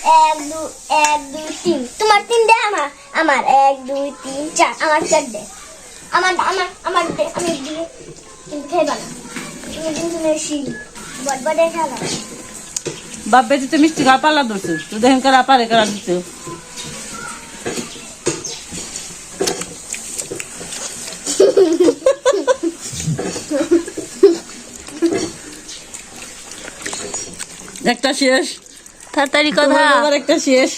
এক দুই তিন তোমার তিন দে আমার এক দুই তিন চার আমার চার দে আমার দে আমি দিয়ে কিন্তু খাইবা না তুমি কিন্তু বেশি বড় খেলা বাপ বেটি তো মিষ্টি খাওয়া পাল্লা ধরছে তো দেখেন কারা পারে কারা দিচ্ছে একটা শেষ তাড়াতাড়ি কথা আবার একটা শেষ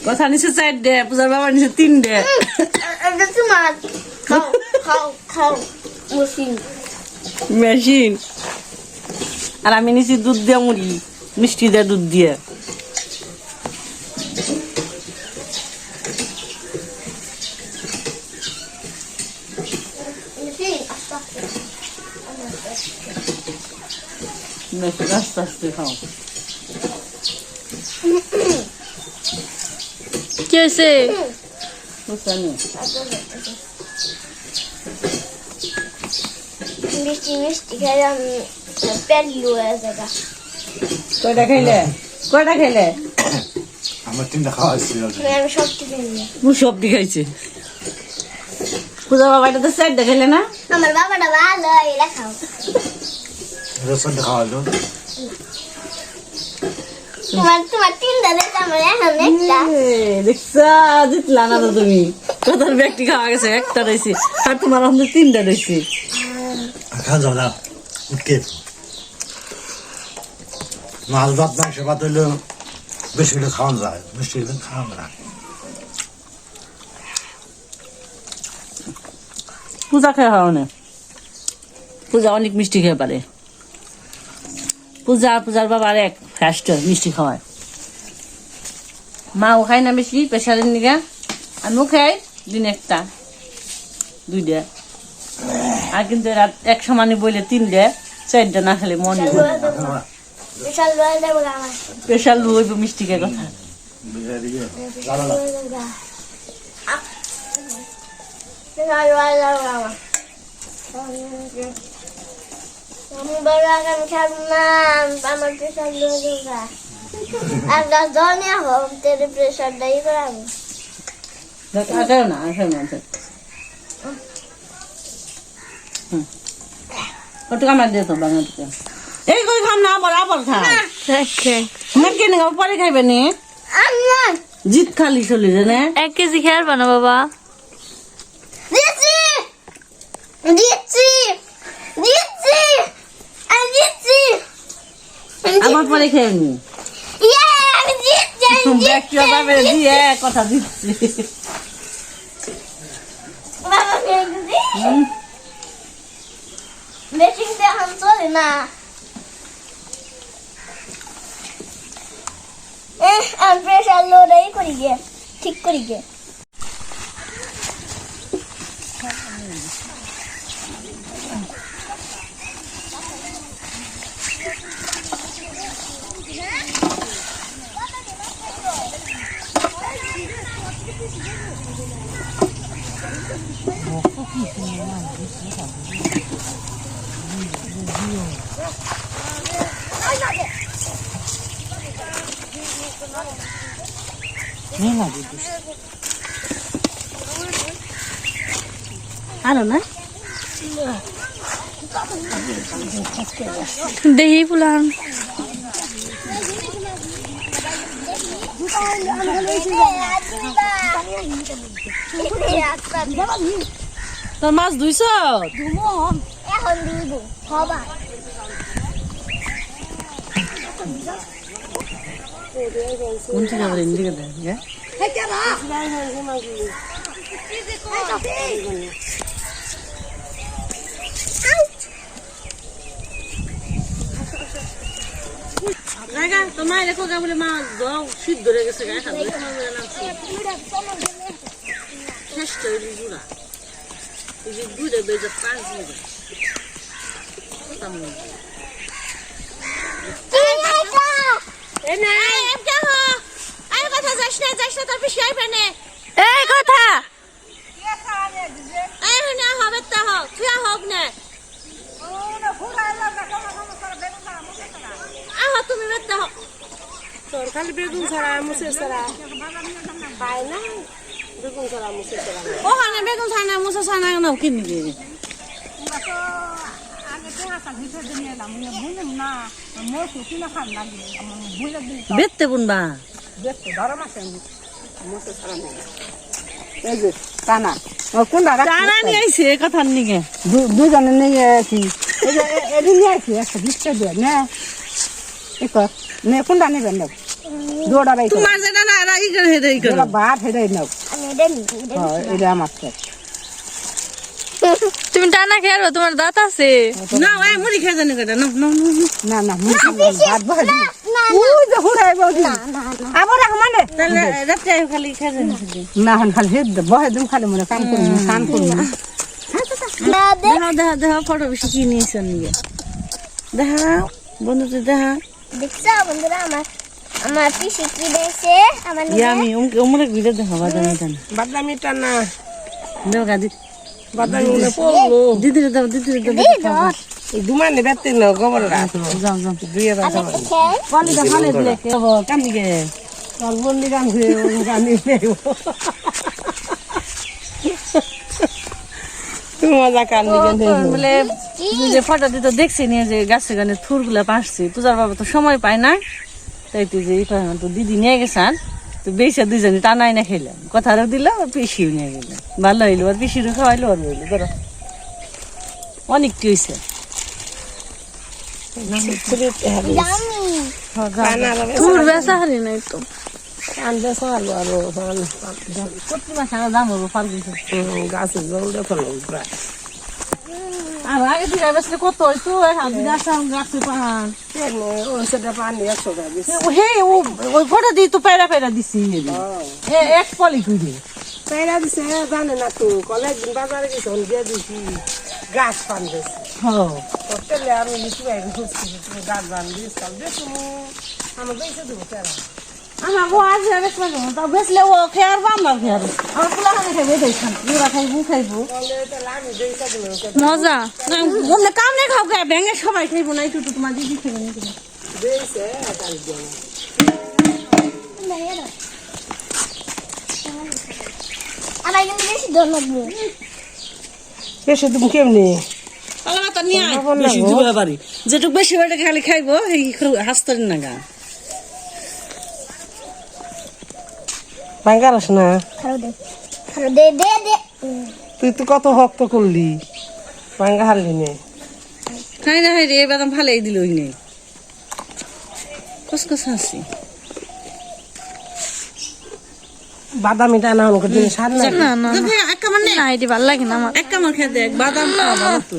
কথা নিচে 4 দে পূজার বাবা নিচে 3 দে তোমার খাও মেশিন আর আমি নিচে দুধ দিয়ে মুড়ি মিষ্টি দিয়ে দুধ দিয়ে আস্তে আস্তে খাও কি হয়েছে মিষ্টি খেলে আমি পেট লুয়ে যাবে কয়টা খাইলে আমার 3টা খাওয়া হয়েছিল আমি সব টিফিন সব খাইছে পূজা বাবা এটা তো 4 দেখাইলে না আমার বাবাটা ভালো এরা খাও রসুন খাওয়া হলো তোমার তিনটা দেখতে আমার এখন একটা দেখছা জিতলা না তো তুমি কথার ব্যক্তি খাওয়া গেছে একটা রয়েছে আর তোমার আমাদের 3টা রয়েছে খাওয়া যাও না উঠকে মাছ ভাত মাংস ভাত হইলেও বেশি হলে খাওয়ানো যায় বেশি হলে খাওয়ানো না পূজা খেয়ে খাওয়া না পূজা অনেক মিষ্টি খেয়ে পারে পূজার বাবার এক ফার্স্ট মিষ্টি খাওয়ায় মাও খায় না বেশি প্রেশারের নিগা আমিও খাই দিন একটা 2টা আর কিন্তু রাত এক সমানে বইলে 3টা 4টা না খেলে মনে বিশাল লয়ে দেবো আমার প্রেশার লো হইব মিষ্টি খেয়ে কথা বিশাল লয়ে দেবো আমার আমি বড় আমি খাবো না আমার প্রেশার লয়ে দেবো আর 10 জন হোক তেরে প্রেশার দেই করাবো আগে না কত কামার দিয়ে তো বাংলাতে এই কই খাম না আবার খা না কেন পরে খাইবে নি জিত খালি চলি জানে 1 কেজি খেয়ার বানা বাবা আমার পরে খেয়ে নি ব্যক্তিরা পাবে দিয়ে কথা দিচ্ছি মেশিন দিয়ে এখন চলে না আমি প্রেশার লোডাই করি গে ঠিক করি গে আরো না দেহি পুলান তোর মাছ 200 এখন দিব হবা কোন থেকে আবার এদিকে দেন তোমার দেখো বলে মাছ দাও শীত ধরে গেছে শেষ তৈরি জুড়া এই যে 2টা বেজে 5 মিনিট তোর পিস খাইবে না এই কথা হবে তা হোক তুই হোক না খালি বেগুন ছাড়া মুসের ছাড়া খায় না বেগুন ছাড়া মুসের ছাড়া ওখানে বেগুন ছানা মুসা ছানা নাও কিনবি বেতে বুনবা এই যে টানা কোনটা টানা নিয়ে আইছে কথার নিগে দুজনে নিয়ে আছি এই যে এটি নিয়ে আছি একটা বিস্কে দিয়ে নে নে কোনটা নেবেন না দুটা রাই তোমার যেটা না এরা ই করে হেদাই করে ভাত হেদাই নাও আমি এটা নিই এটা আমার তুমি টানা খেয়ে আসবো, তোমার দাঁত আছে। না ওই মুড়ি খেয়ে জানি কেটে না না না না ভাত বহাই ওই যে হুড়াই বদি আবার রাখ মানে তাহলে রাতে খালি খেয়ে জানি না হন খালি হেদ বহাই দিম খালি মনে কাম করুন কাম করুন না দে দেখা দেখা দেখা ফটো বেশি কি নিয়েছে নিয়ে দেখা বন্ধুতে দেখা দেখছো বন্ধুরা আমার পিসি কি দিয়েছে আমার ইয়া আমি উমরে ঘুরে দেখা বাদামি টানা বাদামি টানা দেও গাদি বাদামি মনে পড়লো দিদিরে দাও এই দুমানে বেতে না গোবর রাখ যাও যাও দুইয়ে রাখ খেয়ে পানিটা ভালো দিলে কে হবো কামি গে আর বললি গান হয়ে গানি নেই তুমি মজা কান নিবেন বলে তুই যে ফটো দিতে দেখছি নিয়ে যে গাছে গানে থুরগুলা পাসছি তুজার বাবা তো সময় পায় না তাই তুই যে তো দিদি নিয়ে গেছান তো বেশা দুজনে টানাই না খেলাম কথারও দিল আর পিসিও নিয়ে গেলাম ভালো হইলো আর পিসিরও খাওয়াইলো আর হইলো ধরো অনেকটি হয়েছে জানি তোর বেচা হারি নাই তো। আনবে সাল আর প্রতি মাসে আমার দাম হবো ফাল্গুন গাছে জল দেখো প্রায় আর আগে থেকে বেসলে কত হইতো গাছে পাহাড় সেটা পানি 100 টাকা দিছে হে ওই ফটো দিয়ে তো পেরা পেরা দিছি এক পলি করে পেরা দিছে জানে না তো কলেজ বাজারে গেছে দিয়ে দিছি গাছ পান দিছে হ্যাঁ হোটেলে আমি লিখি বাইরে খুঁজছি গাছ বান দিস কাল দেখো আমার বেশি দেবো পেরা আমার বউ আজ বেসলে তা বেসলে ও খেয়ার বা আমার খেয়ার আমার পোলা খানে খাইবে দেখছেন ওরা খাইবো খাইবো বলে তো আমি দেইছা দিলাম মজা। বললে কাম নেই খাও খাই ভেঙে সবাই খাইবো না একটু তোমার দিদি খাইবে নাকি দেইছে কাল দিন আমার কিন্তু বেশি দর লাগবে বেশি তুমি কেমনি আলাদা তো নিয়ে আয় বেশি দিবে বাড়ি যেটুক বেশি বেটে খালি খাইবো এই হাসতারি না গা বাঙ্গারাস না খারো দে দে দে তুই তো কত ভক্ত করলি বাঙ্গা হারলি নে খাই না হাই রে বাদাম ভালোই দিল ওই নেই কসকস হাসি বাদামি টানা আমাকে দিন সার না না না এক কামার নেই না এটি ভালো লাগে না আমার। এক কামার খেয়ে দেখ বাদাম খাওয়া ভালো তো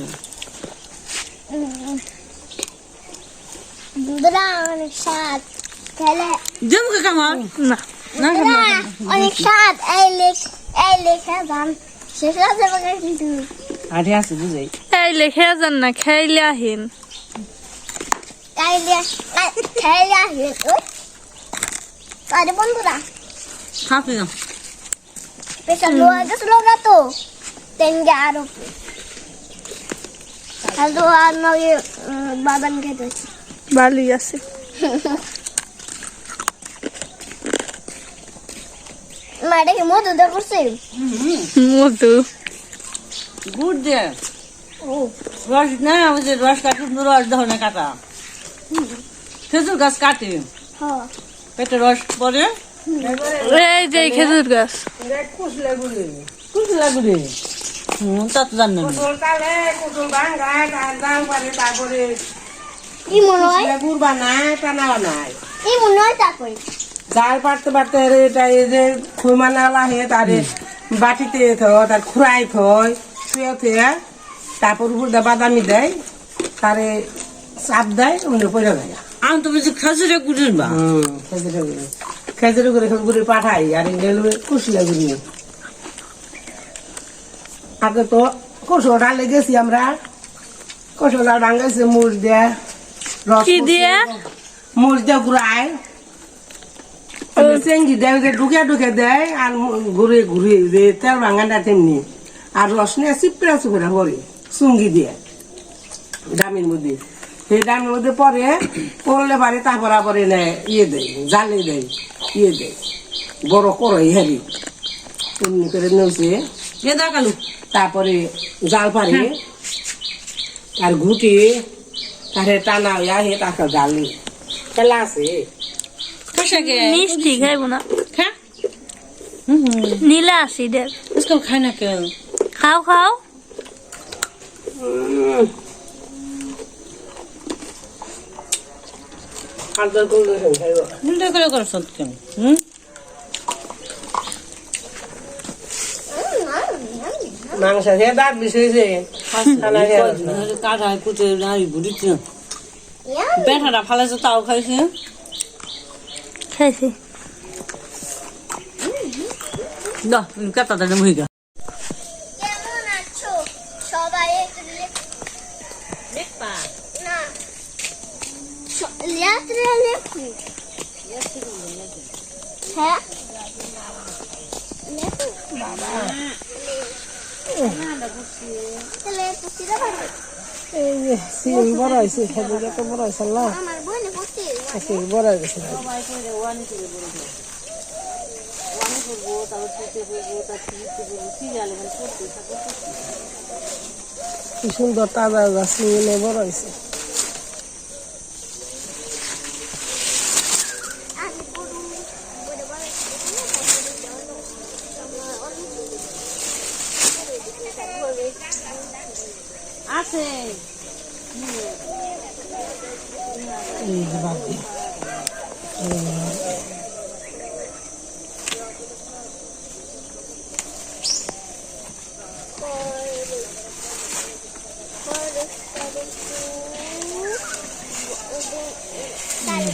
দুধরা অনেক স্বাদ খেলে জমকে কামার না না দুধরা অনেক স্বাদ এই লেখা দাম শেষ আছে বলে কিন্তু আরে আছে বুঝাই খাইলে খেয়ে যান না, খাইলে আহিন। খেলে আসবে ওই আরে বন্ধুরা খাতে না পেশা লোয়া গেছিল না তো তেঙ্গে আরো হ্যালো আর নয় বাদাম খেতে ভালোই আছে। মা এটা কি মধু দা করছে মধু গুড় দে ও রস না ওই যে রস কাটে রস ধরনের কাটা খেজুর গাছ কাটে হ্যাঁ পেটে রস পরে এই যে এই খেজুর গাছ। কুসলে গুলি কুচি লাগবে তা তো জানি না কুসল কালে কুসল ভাঙ্গা দাম পারে তারপরে কি মনে হয় গুড় বানায় টানা বানায় কি মনে হয় তা কই জাল পারতে পারতে এটা এই যে খুমানালা হে তারে বাটিতে থয় তার খুরাই থয় শুয়ে থয়ে তারপর উপর দিয়ে বাদামি দেয় তারে চাপ দেয় অন্য পয়সা দেয় আমি তো বলছি খেজুরে গুড়ির বা খেজুরি করে গুড়ি পাঠাই আর গেল কুশিয়া গুড়ি আগে তো কষো ডালে গেছি আমরা কষো ডাল ডাঙ্গাইছে মুড় দিয়ে রস কি দিয়ে? মুড় দিয়ে ঘুরায় চেঙ্গি দেয় যে ঢুকে ঢুকে দেয় আর ঘুরে ঘুরে যে তেল ভাঙাটা তেমনি আর রস নিয়ে চিপড়া চিপড়া করে চুঙ্গি দিয়ে দামির মধ্যে সেই ডামের মধ্যে পরে পড়লে পারে তারপর আবার এনে ইয়ে দেয় জালে দেয় ইয়ে দেয় বড় কড়াই হারি এমনি করে নেছে এ দা কালু তারপরে জাল পারে আর ঘুটে তারে টানা হইয়া হে তাকে জালে খেলা আছে খাসাকে মিষ্টি খাইবো না খা নীলা আসিডের उसको खाए ना के খাও খাও আদর করলে খাইব निंदा कर सत के মাংস খেয়ে দাঁত বিষয়েছে খানা খেয়ে কাটা কুটে নারী বুড়ি বেটাটা ফালাইছে তাও খাইছে খাইছি না কাটাটা মহিগা কেমন আছো সবাই একটু দেখবা না রাত্রে লেখু হ্যাঁ লেখু বাবা তাহলে পুষিতে পারবে এই যে সিম বড় হয়েছে খেতে যত বড় হয়েছে আল্লাহ আমার বোনে পুষি আজকে বড় হয়ে গেছে কি সুন্দর তাজা গাছ নিয়ে বড় হয়েছে আমি পুরো বড় বড় আছে এই যে বাদ দিয়ে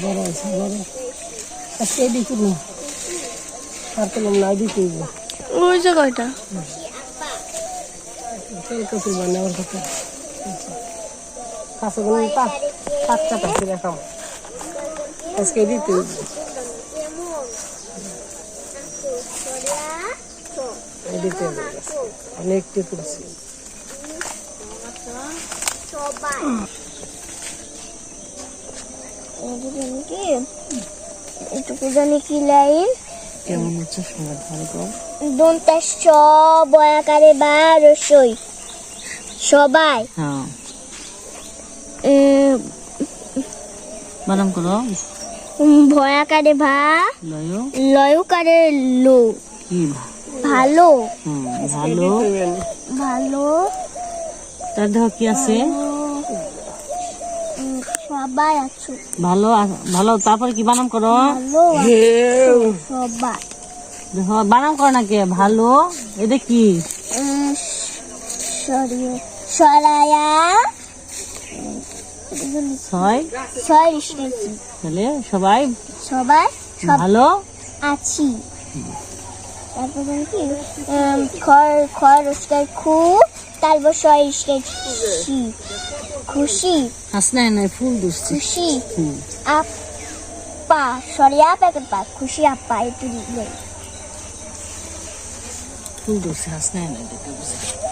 বড় হয়েছে বড় আজকে দিতে নি আর তো না দিতে ওই জায়গাটা তেল কচুর বানাবার কথা কাঁচাগুলো পাঁচটা পাখি রাখাম আজকে দিতে দিতে অনেকটি করছি এটুকু জানি কি লাইন কেমন হচ্ছে সময় ভালো কর দন্তের বয়াকারে বা রসই সবাই হ্যাঁ বানাম করো ভয়াকারে ভা লয়ো লয়কারে লো কি ভালো ভালো ভালো তার দেহ কি আছে সবাই আছো ভালো ভালো তারপরে কি বানাম করো ভালো সবাই দেখো বানাম করো না কে ভালো এটা কি সরায়া ছয় ছয় ইস্টেছি তাহলে সবাই সবাই সব ভালো আছি তারপর কি খর রোজগার খু তারপর ছয় ইস্টেছি খুশি হাসনা নাই ফুল দুসছি খুশি আপা সরিয়া প্যাকেট পা খুশি আপা একটু দিলে ফুল দুসছি হাসনা নাই দেখতে বুঝছি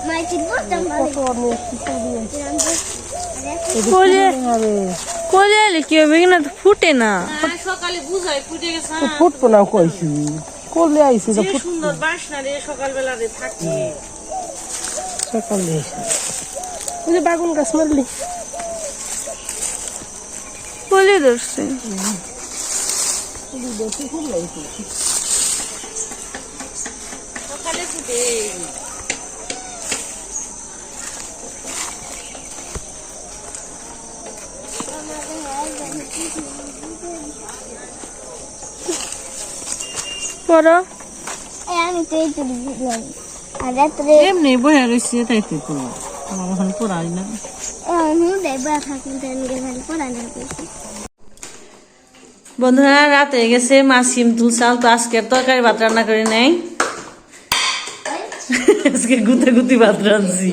মাই চিনবো কোলে এলে কি হবে কিনা তো ফুটে না সকালে বুঝাই ফুটে গেছে ফুটবো না কইছি করলে আইসি তো ফুট সুন্দর বাসনা রে সকালবেলা রে থাকে সকালে ওই যে বাগুন গাছ মারলি কোলে ধরছে সকালে ফুটে পড়ো আমি তো এই তুলি দিলাম আর রাত্রে এমনি বয়ে রয়েছে তাই তো করবো আমার এখন পড়াই না দেখবা থাকি আমি খালি পড়া না বন্ধুরা রাত হয়ে গেছে মা সিম তুলছাল তো আজকে তরকারি ভাত রান্না করে নেই আজকে গুতে গুতি ভাত রাঁধছি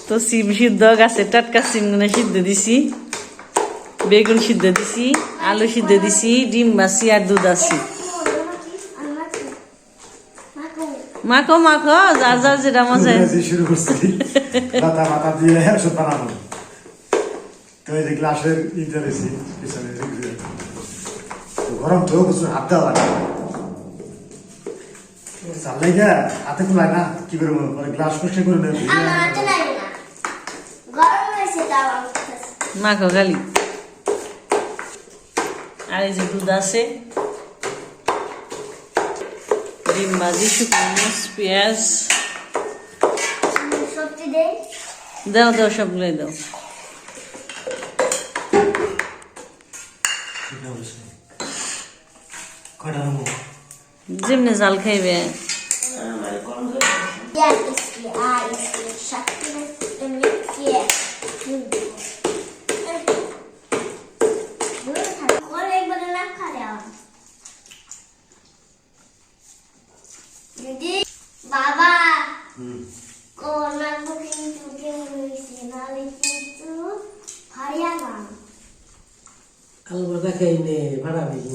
তো সিম সিদ্ধ গাছের টাটকা সিম সিদ্ধ দিছি বেগুন সিদ্ধ দিছি আলু সিদ্ধ দিছি ডিম বাসি আর দুধ আছি মাখো মাখো যার যার যেটা মজা ইংরেজি শুরু করছি মাথা মাথা দিয়ে ওষুধ বানাবো তো এই যে গ্লাসের ইটা রয়েছে পিছনে তো গরম তো কিছু হাত দেওয়া লাগে চাল লাগে হাতে খোলায় না কি করে পরে গ্লাস পরিষ্কার করে নেবে আমার হাতে লাগে না গরম হয়েছে তাও আমি খাচ্ছি। মাখো খালি আর এই যে দুধ আছে ডিম ভাজি শুকনো মরিচ পেঁয়াজ সবজি দেই দাও দাও সবগুলোই দাও কয়টা নেবো যেমনি জাল খাইবে Ja, ist die A, ist die Schachtel, und jetzt hier. বাবা কোন বুকিং টুকিং হয়েছে নালে কিন্তু হারিয়া না আলু ভাজা খাই নে ভাড়া দিই